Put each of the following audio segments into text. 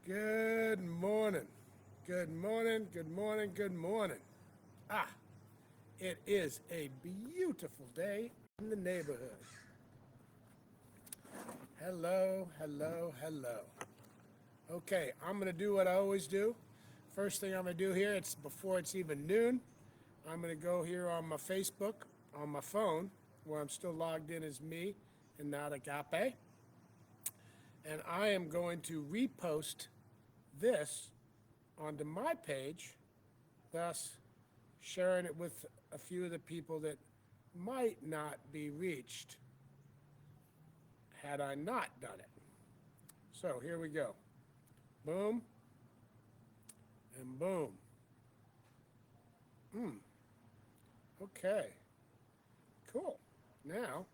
Good morning. Good morning. Good morning. Good morning. Ah, it is a beautiful day in the neighborhood. Hello, hello, hello. Okay, I'm going to do what I always do. First thing I'm going to do here, it's before it's even noon. I'm going to go here on my Facebook, on my phone, where I'm still logged in as me and not Agape. And I am going to repost this onto my page, thus sharing it with a few of the people that might not be reached had I not done it. So here we go. Boom and boom. Okay, cool. Now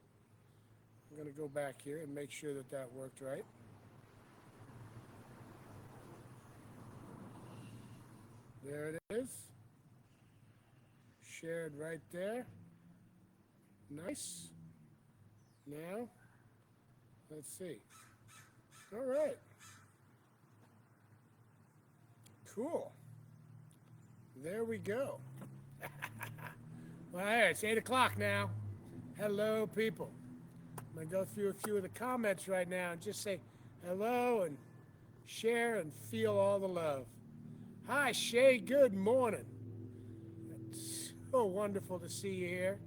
I'm going to go back here and make sure that that worked right. There it is. Shared right there. Nice. Now, let's see. All right. Cool. There we go. Well, hey, it's 8 o'clock now. Hello, people. I'm going to go through a few of the comments right now and just say hello and share and feel all the love. Hi, Shay. Good morning. It's so wonderful to see you here.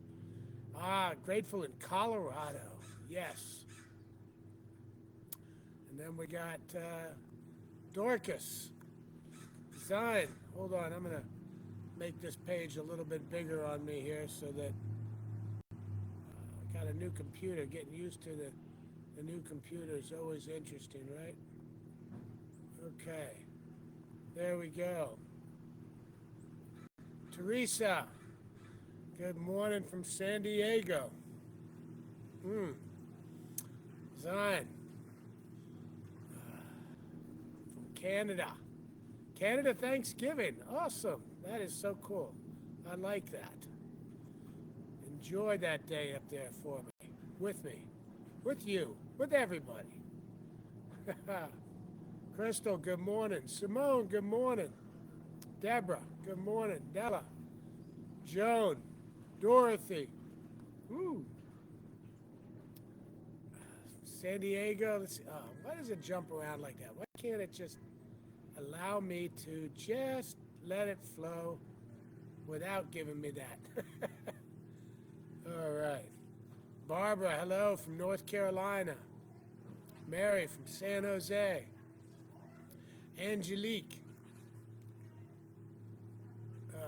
Grateful in Colorado. Yes. And then we got Dorcas. Zion. Hold on. I'm going to make this page a little bit bigger on me here so that I got a new computer. Getting used to the new computer is always interesting, right? Okay. There we go. Teresa. Good morning from San Diego. Zion. From Canada. Canada Thanksgiving. Awesome. That is so cool. I like that. Enjoy that day up there for me. With you. With everybody. Crystal, good morning. Simone, good morning. Deborah, good morning. Della, Joan, Dorothy. Woo. San Diego. Let's see. Why does it jump around like that? Why can't it just allow me to just let it flow without giving me that? All right. Barbara, hello from North Carolina. Mary from San Jose. Angelique from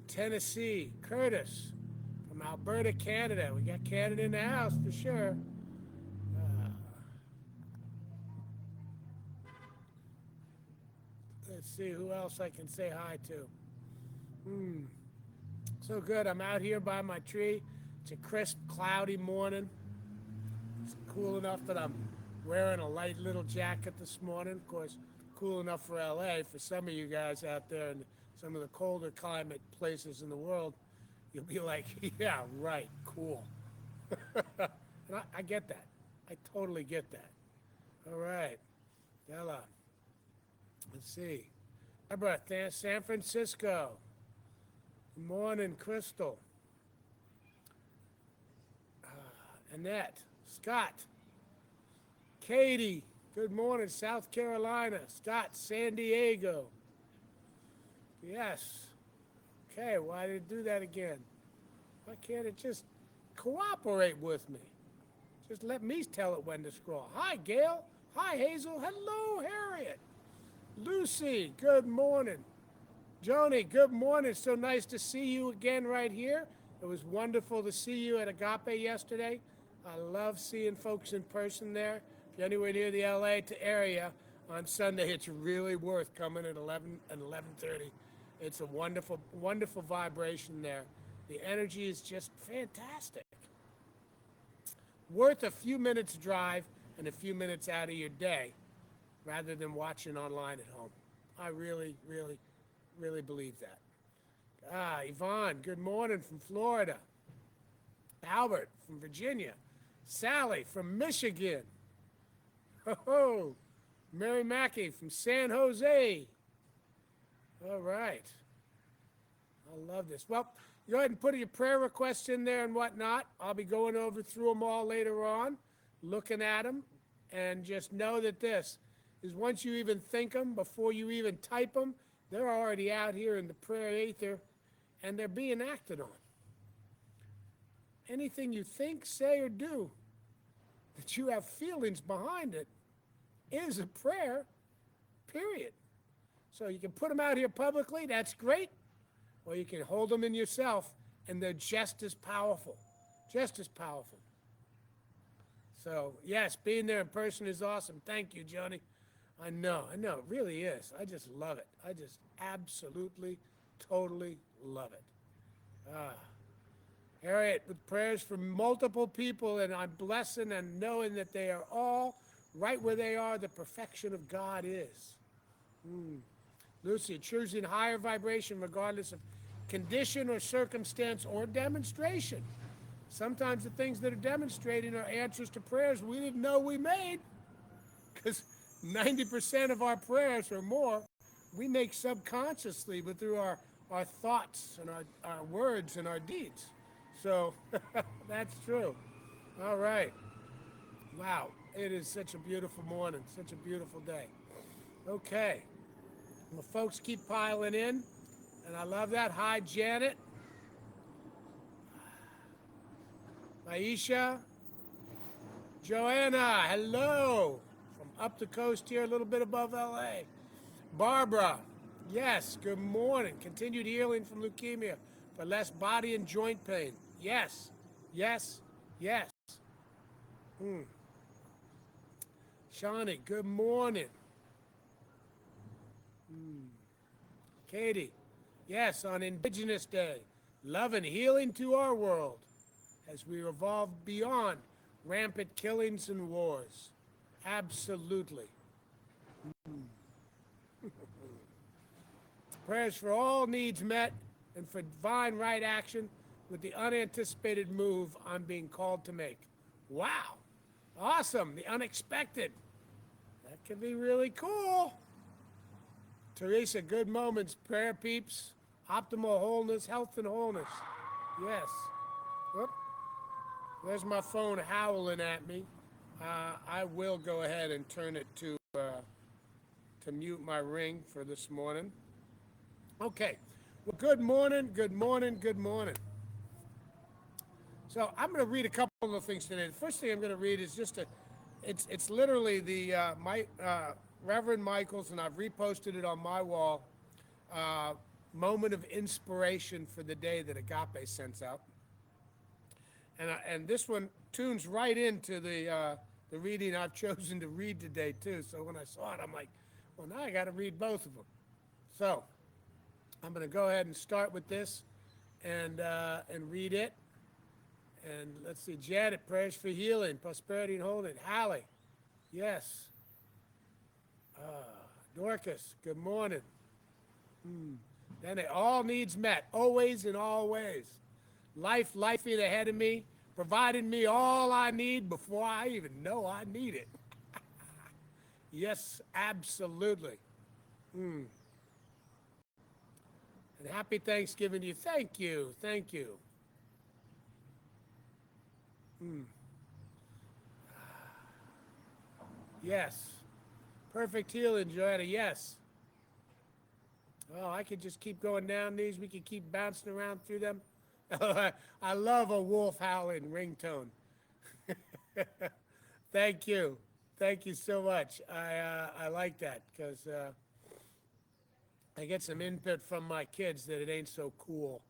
Tennessee. Curtis from Alberta, Canada. We got Canada in the house for sure. Let's see who else I can say hi to. So good. I'm out here by my tree. It's a crisp, cloudy morning. It's cool enough that I'm wearing a light little jacket this morning. Of course, cool enough for LA. For some of you guys out there in some of the colder climate places in the world, you'll be like, yeah, right, cool. And I get that. I totally get that. All right. Della. Let's see. Deborah, San Francisco. Good morning, Crystal. Annette. Scott. Katie. Good morning, South Carolina. Scott, San Diego. Yes. Okay, why did it do that again? Why can't it just cooperate with me? Just let me tell it when to scroll. Hi, Gail. Hi, Hazel. Hello, Harriet. Lucy, good morning. Joni, good morning. So nice to see you again right here. It was wonderful to see you at Agape yesterday. I love seeing folks in person there. If you're anywhere near the LA area on Sunday, it's really worth coming at 11 and 11:30. It's a wonderful, wonderful vibration there. The energy is just fantastic. Worth a few minutes drive and a few minutes out of your day rather than watching online at home. I really, really, really believe that. Yvonne, good morning from Florida. Albert from Virginia. Sally from Michigan. Ho ho. Mary Mackey from San Jose. All right. I love this. Well, go ahead and put your prayer requests in there and whatnot. I'll be going over through them all later on, looking at them, and just know that this is once you even think them, before you even type them, they're already out here in the prayer ether, and they're being acted on. Anything you think, say, or do that you have feelings behind it is a prayer, period. So you can put them out here publicly, that's great, or you can hold them in yourself, and they're just as powerful. Just as powerful. So, yes, being there in person is awesome. Thank you, Johnny. I know, it really is. I just love it. I just absolutely, totally love it. Harriet, with prayers for multiple people, and I'm blessing and knowing that they are all right where they are, the perfection of God is. Lucy, choosing higher vibration regardless of condition or circumstance or demonstration. Sometimes the things that are demonstrating are answers to prayers we didn't know we made, because 90% of our prayers or more we make subconsciously, but through our thoughts and our words and our deeds. So that's true. All right. Wow. It is such a beautiful morning, such a beautiful day. Okay. Well, folks keep piling in, and I love that. Hi, Janet. Aisha. Joanna, hello. From up the coast here, a little bit above LA. Barbara, yes, good morning. Continued healing from leukemia for less body and joint pain. Yes, yes, yes. Shawnee, good morning. Katie, yes, on Indigenous Day, love and healing to our world as we evolve beyond rampant killings and wars. Absolutely. Prayers for all needs met and for divine right action with the unanticipated move I'm being called to make. Wow. Awesome. The unexpected. That can be really cool. Teresa, good moments, prayer peeps, optimal wholeness, health and wholeness. Yes. Whoop. There's my phone howling at me. I will go ahead and turn it to mute my ring for this morning. Okay. Well, good morning, good morning, good morning. So I'm going to read a couple of things today. The first thing I'm going to read is it's literally the Reverend Michaels, and I've reposted it on my wall, moment of inspiration for the day that Agape sends out. And this one tunes right into the reading I've chosen to read today too. So when I saw it, I'm like, well, now I got to read both of them. So I'm going to go ahead and start with this and read it. And let's see, Janet, prayers for healing, prosperity, and wholeness. Hallie, yes. Dorcas, good morning. Then it all needs met, always and always. Lifing ahead of me, providing me all I need before I even know I need it. Yes, absolutely. And happy Thanksgiving to you. Thank you. Thank you. Yes. Perfect healing, Joanna. Yes. Oh, I could just keep going down these. We could keep bouncing around through them. I love a wolf howling ringtone. Thank you. Thank you so much. I like that because I get some input from my kids that it ain't so cool.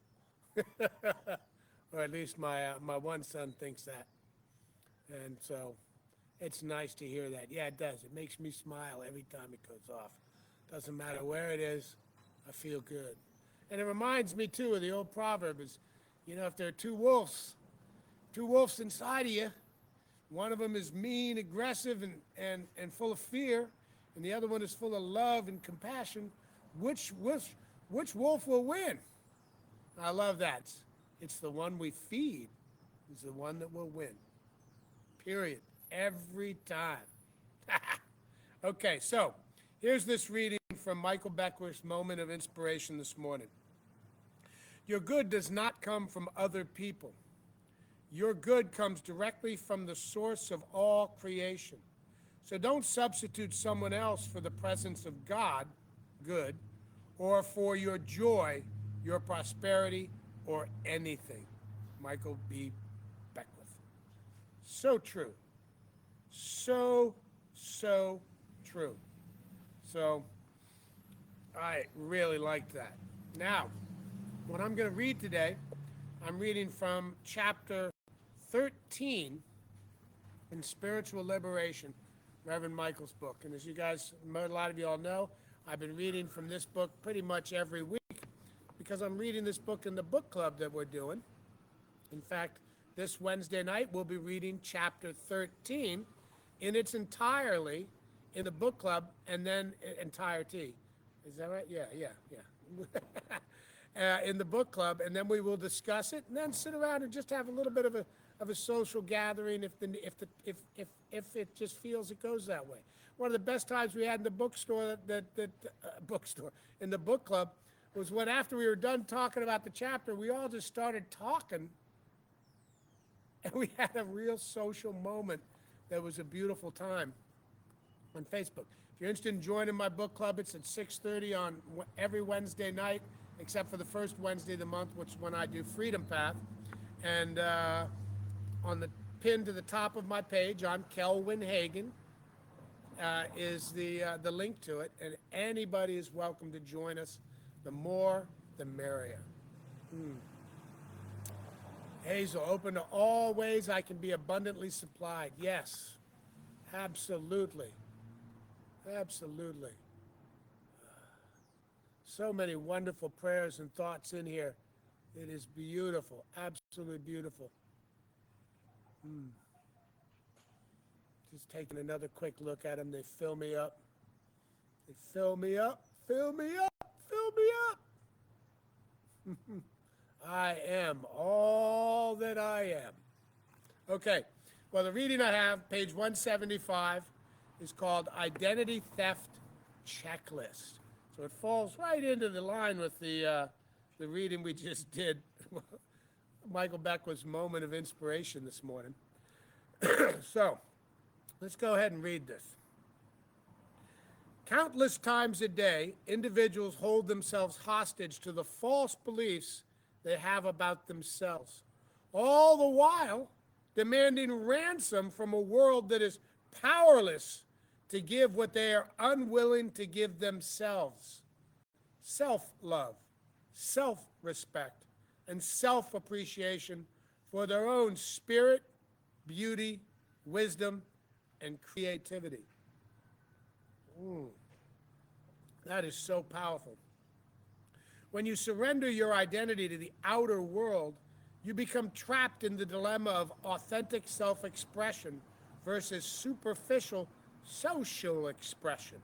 Or at least my one son thinks that. And so it's nice to hear that. Yeah, it does. It makes me smile every time it goes off. Doesn't matter where it is, I feel good. And it reminds me, too, of the old proverb is, if there are two wolves inside of you, one of them is mean, aggressive, and full of fear, and the other one is full of love and compassion, which wolf will win? I love that. It's the one we feed is the one that will win. Period. Every time. Okay, so here's this reading from Michael Beckwith's Moment of Inspiration this morning. Your good does not come from other people. Your good comes directly from the source of all creation. So don't substitute someone else for the presence of God, good, or for your joy, your prosperity, or anything. Michael B. Beckwith. So true. So true. So I really like that. Now, what I'm going to read today, I'm reading from chapter 13 in Spiritual Liberation, Reverend Michael's book. And as you guys, a lot of you all know, I've been reading from this book pretty much every week because I'm reading this book in the book club that we're doing. In fact, this Wednesday night, we'll be reading chapter 13 in its entirely in the book club, and then entirety. Is that right? Yeah. In the book club, and then we will discuss it, and then sit around and just have a little bit of a social gathering if it just feels it goes that way. One of the best times we had in the bookstore bookstore in the book club was when after we were done talking about the chapter, we all just started talking, and we had a real social moment that was a beautiful time on Facebook. If you're interested in joining my book club, it's at 6:30 on every Wednesday night, except for the first Wednesday of the month, which is when I do Freedom Path. And on the pin to the top of my page, I'm Kelwin Hagen, is the link to it. And anybody is welcome to join us. The more, the merrier. Hazel, open to all ways I can be abundantly supplied. Yes, absolutely. Absolutely. So many wonderful prayers and thoughts in here. It is beautiful, absolutely beautiful. Just taking another quick look at them. They fill me up. They fill me up, fill me up, fill me up. I am all that I am. Okay, well, the reading I have, page 175, is called Identity Theft Checklist. So it falls right into the line with the reading we just did. Michael Beckwith's Moment of Inspiration this morning. So let's go ahead and read this. Countless times a day, individuals hold themselves hostage to the false beliefs they have about themselves, all the while demanding ransom from a world that is powerless to give what they are unwilling to give themselves: self-love, self-respect, and self-appreciation for their own spirit, beauty, wisdom, and creativity. That is so powerful. When you surrender your identity to the outer world, you become trapped in the dilemma of authentic self-expression versus superficial social expression.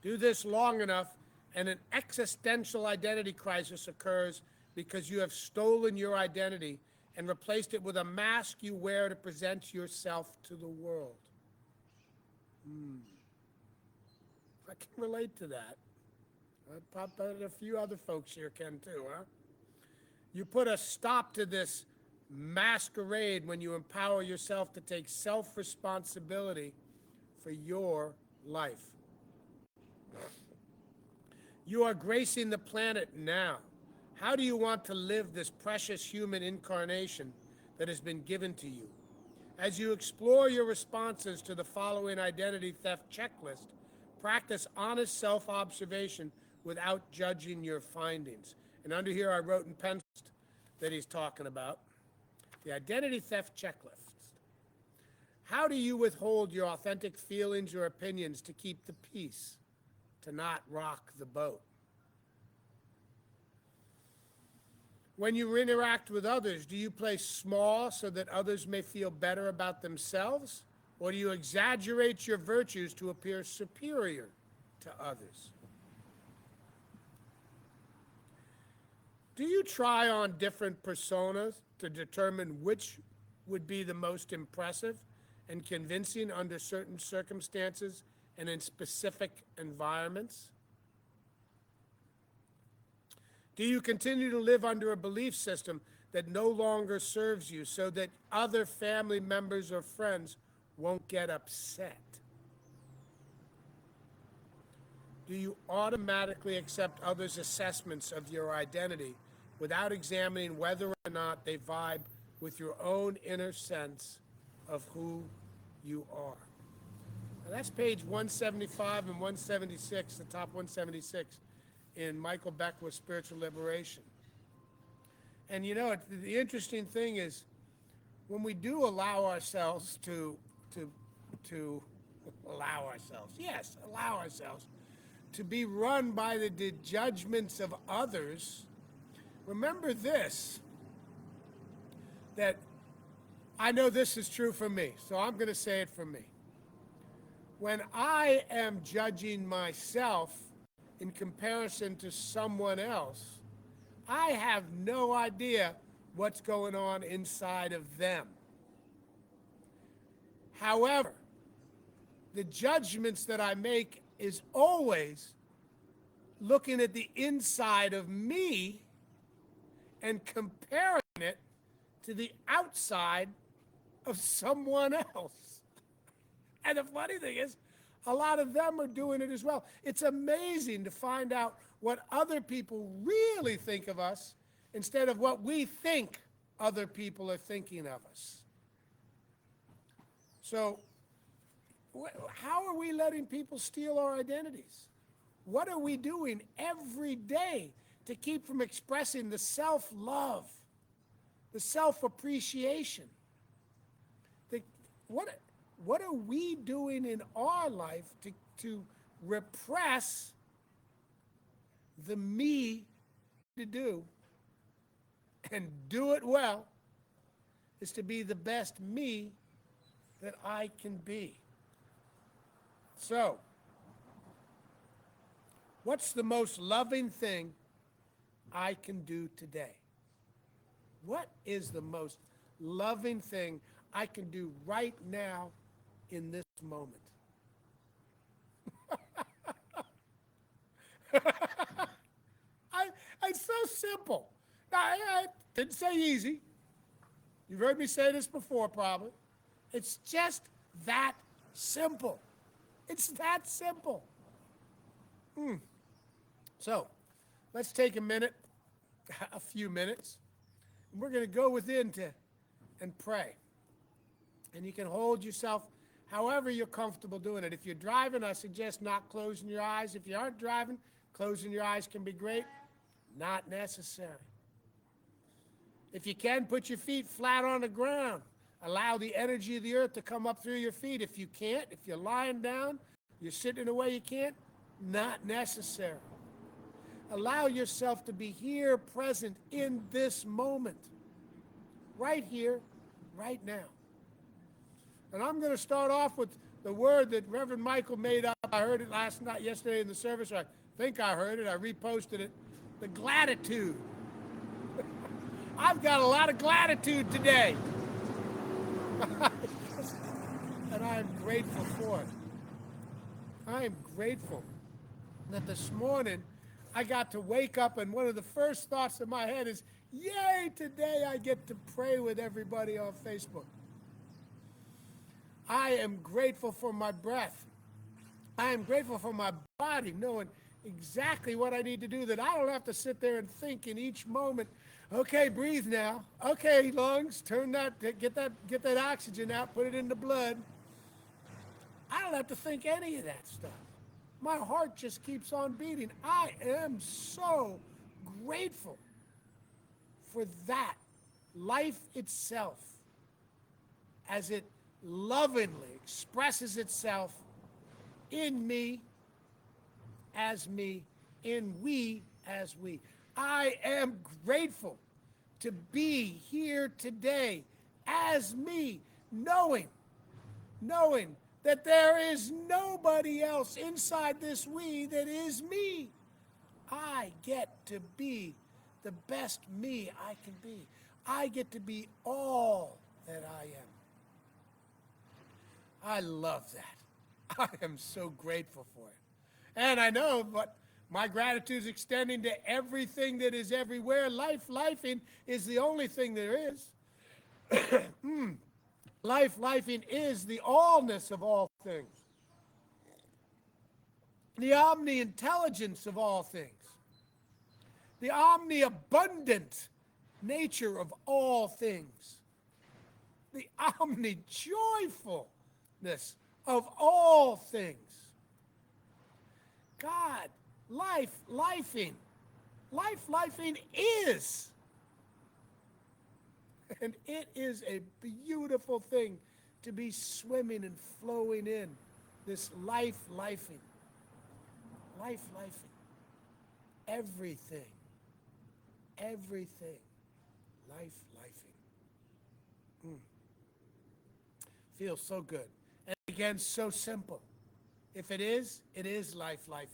Do this long enough, and an existential identity crisis occurs because you have stolen your identity and replaced it with a mask you wear to present yourself to the world. I can relate to that. A few other folks here can too, huh? You put a stop to this masquerade when you empower yourself to take self-responsibility for your life. You are gracing the planet now. How do you want to live this precious human incarnation that has been given to you? As you explore your responses to the following identity theft checklist, practice honest self-observation without judging your findings. And under here I wrote in pencil that he's talking about the identity theft checklist. How do you withhold your authentic feelings or opinions to keep the peace, to not rock the boat? When you interact with others, do you play small so that others may feel better about themselves? Or do you exaggerate your virtues to appear superior to others? Do you try on different personas to determine which would be the most impressive and convincing under certain circumstances and in specific environments? Do you continue to live under a belief system that no longer serves you so that other family members or friends won't get upset? Do you automatically accept others' assessments of your identity without examining whether or not they vibe with your own inner sense of who you are? Now that's page 175 and 176, the top 176 in Michael Beckwith's Spiritual Liberation. And you know, the interesting thing is when we do allow ourselves to allow ourselves to be run by the judgments of others, remember this, that I know this is true for me, so I'm going to say it for me. When I am judging myself in comparison to someone else, I have no idea what's going on inside of them. However, the judgments that I make is always looking at the inside of me and comparing it to the outside of someone else. And the funny thing is, a lot of them are doing it as well. It's amazing to find out what other people really think of us instead of what we think other people are thinking of us. So, how are we letting people steal our identities? What are we doing every day to keep from expressing the self-love, the self-appreciation? What are we doing in our life to repress the me to do and do it well is to be the best me that I can be. So, what's the most loving thing I can do today? What is the most loving thing I can do right now in this moment? It's so simple. I didn't say easy. You've heard me say this before, probably. It's just that simple. It's that simple. So, let's take a minute, a few minutes, and we're going to go within and pray. And you can hold yourself however you're comfortable doing it. If you're driving, I suggest not closing your eyes. If you aren't driving, closing your eyes can be great. Not necessary. If you can, put your feet flat on the ground. Allow the energy of the earth to come up through your feet. If you can't, if you're lying down, you're sitting in a way you can't, not necessary. Allow yourself to be here, present in this moment. Right here, right now. And I'm going to start off with the word that Reverend Michael made up. I heard it yesterday in the service. I think I heard it. I reposted it. The gratitude. I've got a lot of gratitude today. And I am grateful for it. I am grateful that this morning I got to wake up and one of the first thoughts in my head is, yay, today I get to pray with everybody on Facebook. I am grateful for my breath. I am grateful for my body, knowing exactly what I need to do, that I don't have to sit there and think in each moment, okay, breathe now. Okay, lungs, get that oxygen out, put it in the blood. I don't have to think any of that stuff. My heart just keeps on beating. I am so grateful for that. Life itself, as it lovingly expresses itself in me, in we as we. I am grateful to be here today as me, knowing that there is nobody else inside this we that is me. I get to be the best me I can be. I get to be all that I am. I love that. I am so grateful for it. And I know, but my gratitude is extending to everything that is everywhere. Lifing is the only thing there is. Lifing is the allness of all things, the omni-intelligence of all things, the omni-abundant nature of all things, the omni-joyfulness of all things. God, lifing is. And it is a beautiful thing to be swimming and flowing in this lifing. Everything. Lifing. Feels so good. And again, so simple. If it is lifing.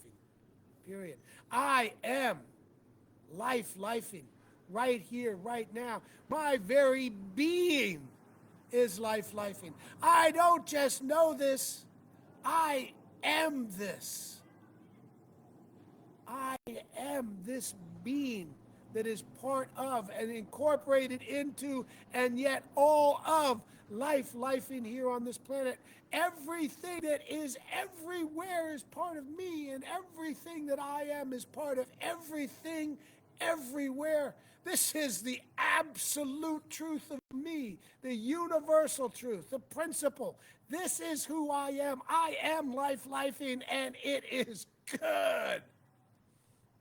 Period. I am lifing. Right here, right now. My very being is lifing. I don't just know this, I am this. I am this being that is part of and incorporated into and yet all of lifing here on this planet. Everything that is everywhere is part of me, and everything that I am is part of everything everywhere. This is the absolute truth of me, the universal truth, the principle. This is who I am. I am lifing, and it is good.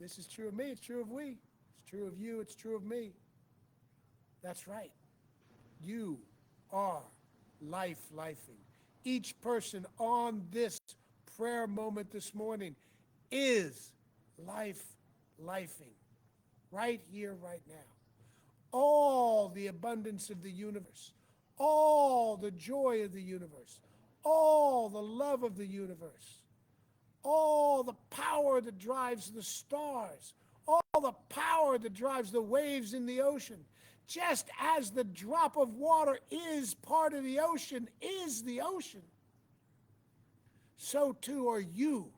This is true of me. It's true of we. It's true of you. It's true of me. That's right. You are lifing. Each person on this prayer moment this morning is lifing. Right here, right now. All the abundance of the universe, all the joy of the universe, all the love of the universe, all the power that drives the stars, all the power that drives the waves in the ocean. Just as the drop of water is part of the ocean, so too are you,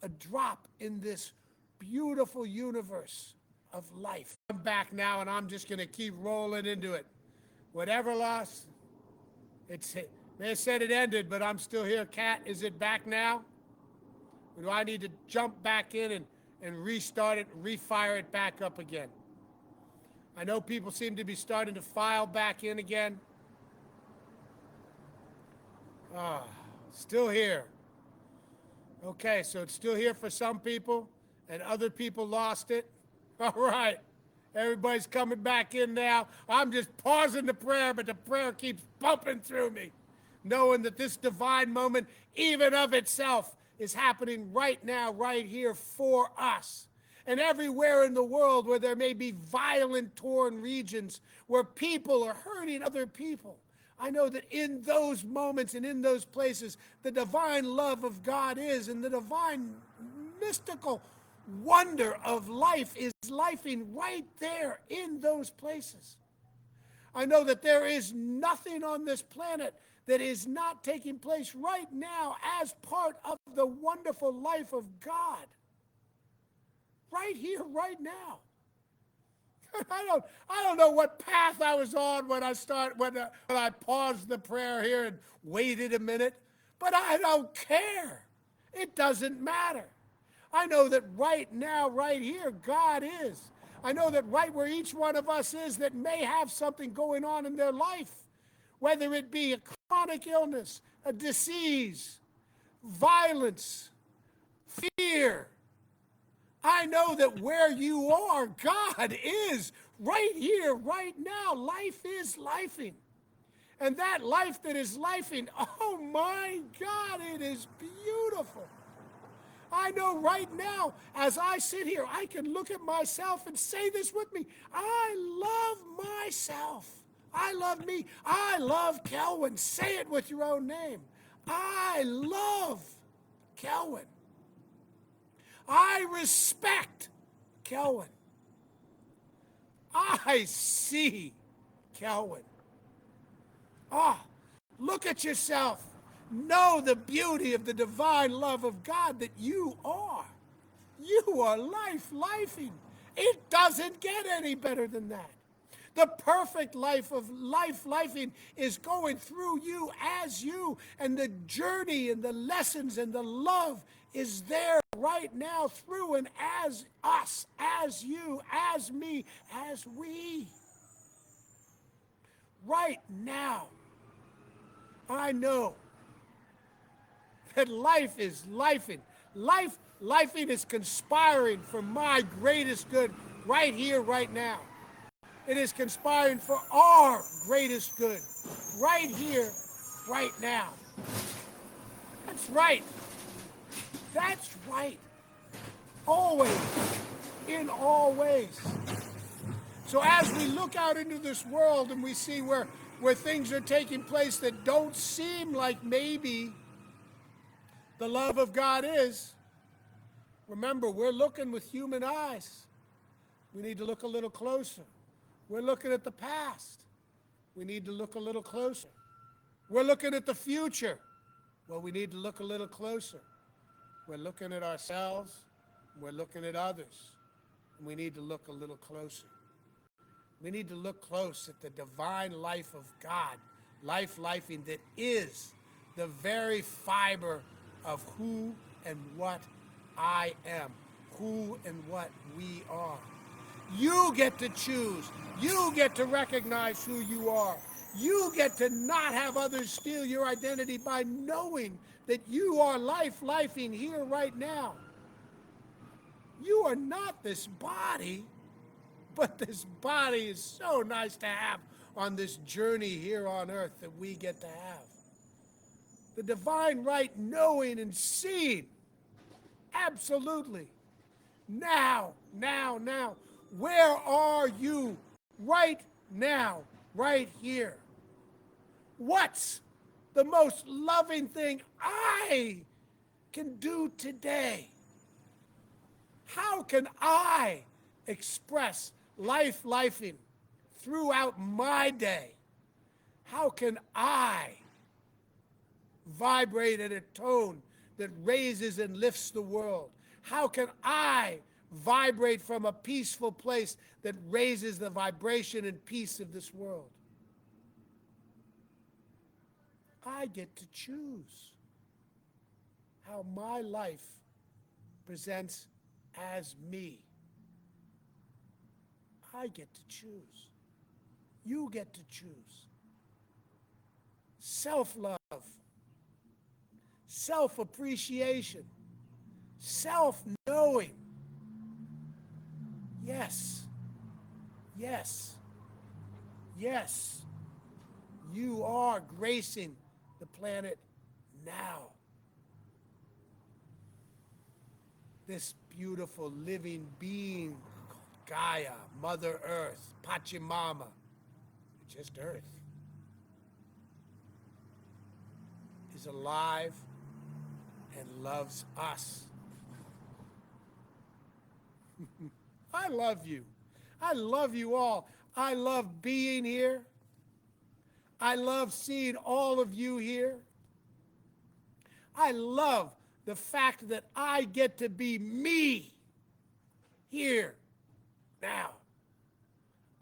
a drop in this beautiful universe of life. I'm back now, and I'm just going to keep rolling into it. Whatever loss, they said it ended, but I'm still here. Kat, is it back now? Or do I need to jump back in and restart it, refire it back up again? I know people seem to be starting to file back in again. Still here. Okay, so it's still here for some people, and other people lost it. All right. Everybody's coming back in now. I'm just pausing the prayer, but the prayer keeps bumping through me, knowing that this divine moment, even of itself, is happening right now, right here for us. And everywhere in the world where there may be violent, torn regions, where people are hurting other people, I know that in those moments and in those places, the divine love of God is, and the divine mystical wonder of life is lifing right there in those places. I know that there is nothing on this planet that is not taking place right now as part of the wonderful life of God. Right here, right now. I don't know what path I was on when I paused the prayer here and waited a minute, but I don't care. It doesn't matter. I know that right now, right here, God is. I know that right where each one of us is that may have something going on in their life, whether it be a chronic illness, a disease, violence, fear. I know that where you are, God is right here, right now. Life is lifing. And that life that is lifing, oh my God, it is beautiful. I know right now, as I sit here, I can look at myself and say this with me. I love myself. I love me. I love Kelwin. Say it with your own name. I love Kelwin. I respect Kelwin. I see Kelwin. Look at yourself. Know the beauty of the divine love of God that you are. You are lifing. It doesn't get any better than that. The perfect life of lifing is going through you as you, and the journey and the lessons and the love is there right now through and as us, as you, as me, as we. Right now, I know that life is lifing. Lifing is conspiring for my greatest good right here, right now. It is conspiring for our greatest good right here, right now. That's right. That's right. Always, in all ways. So as we look out into this world and we see where things are taking place that don't seem like maybe the love of God is, remember, we're looking with human eyes. We need to look a little closer. We're looking at the past. We need to look a little closer. We're looking at the future. Well, we need to look a little closer. We're looking at ourselves. We're looking at others. And we need to look a little closer. We need to look close at the divine life of God, lifing that is the very fiber of who and what I am, who and what we are. You get to choose. You get to recognize who you are. You get to not have others steal your identity by knowing that you are lifing here right now. You are not this body, but this body is so nice to have on this journey here on earth that we get to have. The divine right knowing and seeing. Absolutely. Now. Where are you right now, right here? What's the most loving thing I can do today? How can I express lifing throughout my day? How can I vibrate at a tone that raises and lifts the world? How can I vibrate from a peaceful place that raises the vibration and peace of this world? I get to choose how my life presents as me. I get to choose. You get to choose. Self-love, self-appreciation, self-knowing. Yes. You are gracing the planet now. This beautiful living being called Gaia, Mother Earth, Pachamama, just Earth, is alive and loves us. I love you. I love you all. I love being here. I love seeing all of you here. I love the fact that I get to be me here now.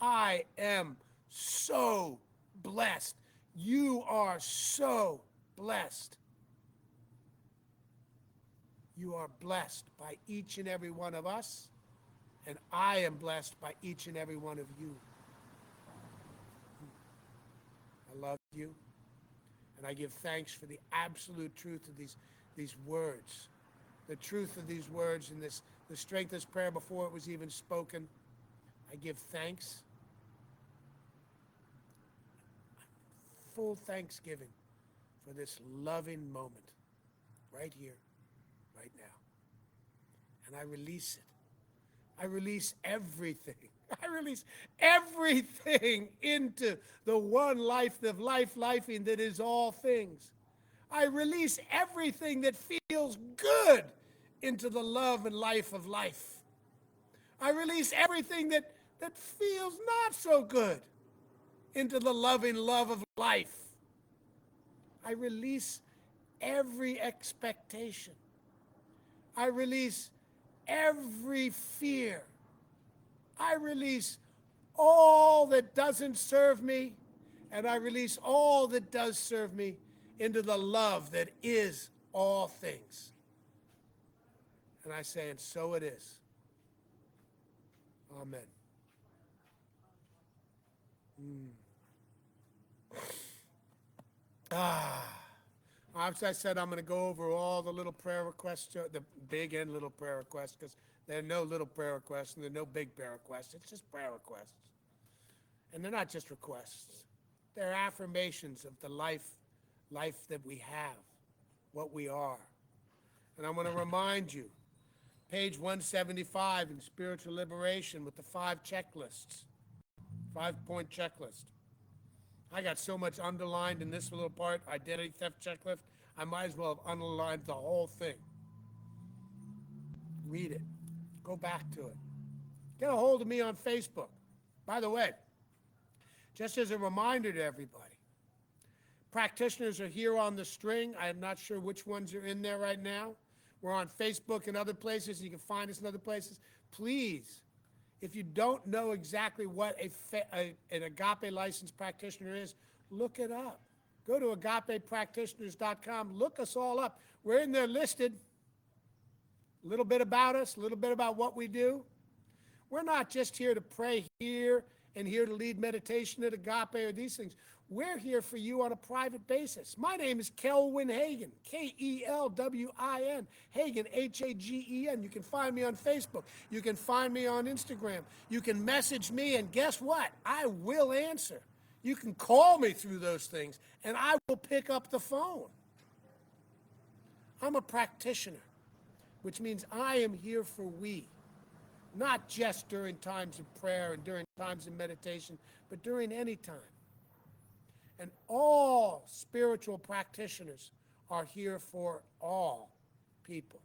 I am so blessed. You are so blessed. You are blessed by each and every one of us, and I am blessed by each and every one of you. I love you, and I give thanks for the absolute truth of these words, the truth of these words and the strength of this prayer before it was even spoken. I give thanks, full thanksgiving for this loving moment right here, right now. And I release it. I release everything. I release everything into the one life of lifing that is all things. I release everything that feels good into the love and life of life. I release everything that feels not so good into the loving love of life. I release every expectation. I release every fear. I release all that doesn't serve me, and I release all that does serve me into the love that is all things. And I say, and so it is. Amen. As I said, I'm going to go over all the little prayer requests, the big and little prayer requests, because there are no little prayer requests and there are no big prayer requests. It's just prayer requests. And they're not just requests. They're affirmations of the life that we have, what we are. And I want to remind you, page 175 in Spiritual Liberation with the 5 checklists, 5-point checklist. I got so much underlined in this little part, identity theft checklist, I might as well have underlined the whole thing. Read it. Go back to it. Get a hold of me on Facebook. By the way, just as a reminder to everybody, practitioners are here on the string. I am not sure which ones are in there right now. We're on Facebook and other places. You can find us in other places. Please, if you don't know exactly what an Agape licensed practitioner is, look it up. Go to agapepractitioners.com. Look us all up. We're in there listed. A little bit about us, a little bit about what we do. We're not just here to pray here and here to lead meditation at Agape or these things. We're here for you on a private basis. My name is Kelwin Hagen, Kelwin, Hagen, Hagen. You can find me on Facebook. You can find me on Instagram. You can message me, and guess what? I will answer. You can call me through those things, and I will pick up the phone. I'm a practitioner, which means I am here for we, not just during times of prayer and during times of meditation, but during any time. And all spiritual practitioners are here for all people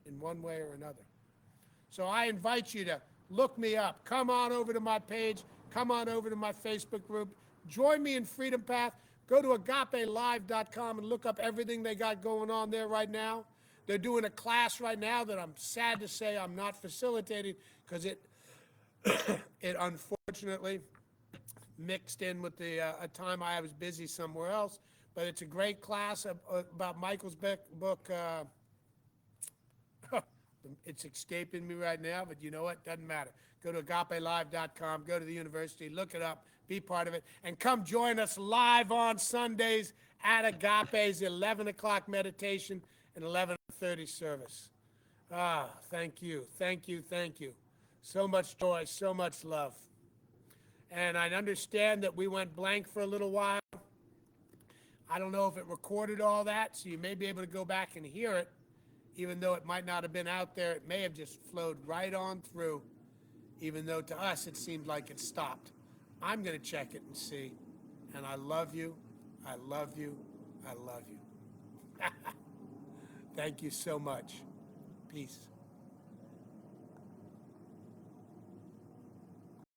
in one way or another. So I invite you to look me up. Come on over to my page. Come on over to my Facebook group. Join me in Freedom Path. Go to agapelive.com and look up everything they got going on there right now. They're doing a class right now that I'm sad to say I'm not facilitating because it unfortunately mixed in with the a time I was busy somewhere else. But it's a great class about Michael's book. It's escaping me right now, but you know what? Doesn't matter. Go to agapelive.com, go to the university, look it up, be part of it, and come join us live on Sundays at Agape's 11 o'clock meditation and 11:30 service. Thank you, thank you, thank you. So much joy, so much love. And I understand that we went blank for a little while. I don't know if it recorded all that, so you may be able to go back and hear it, even though it might not have been out there. It may have just flowed right on through, even though to us it seemed like it stopped. I'm going to check it and see. And I love you. I love you. I love you. Thank you so much. Peace.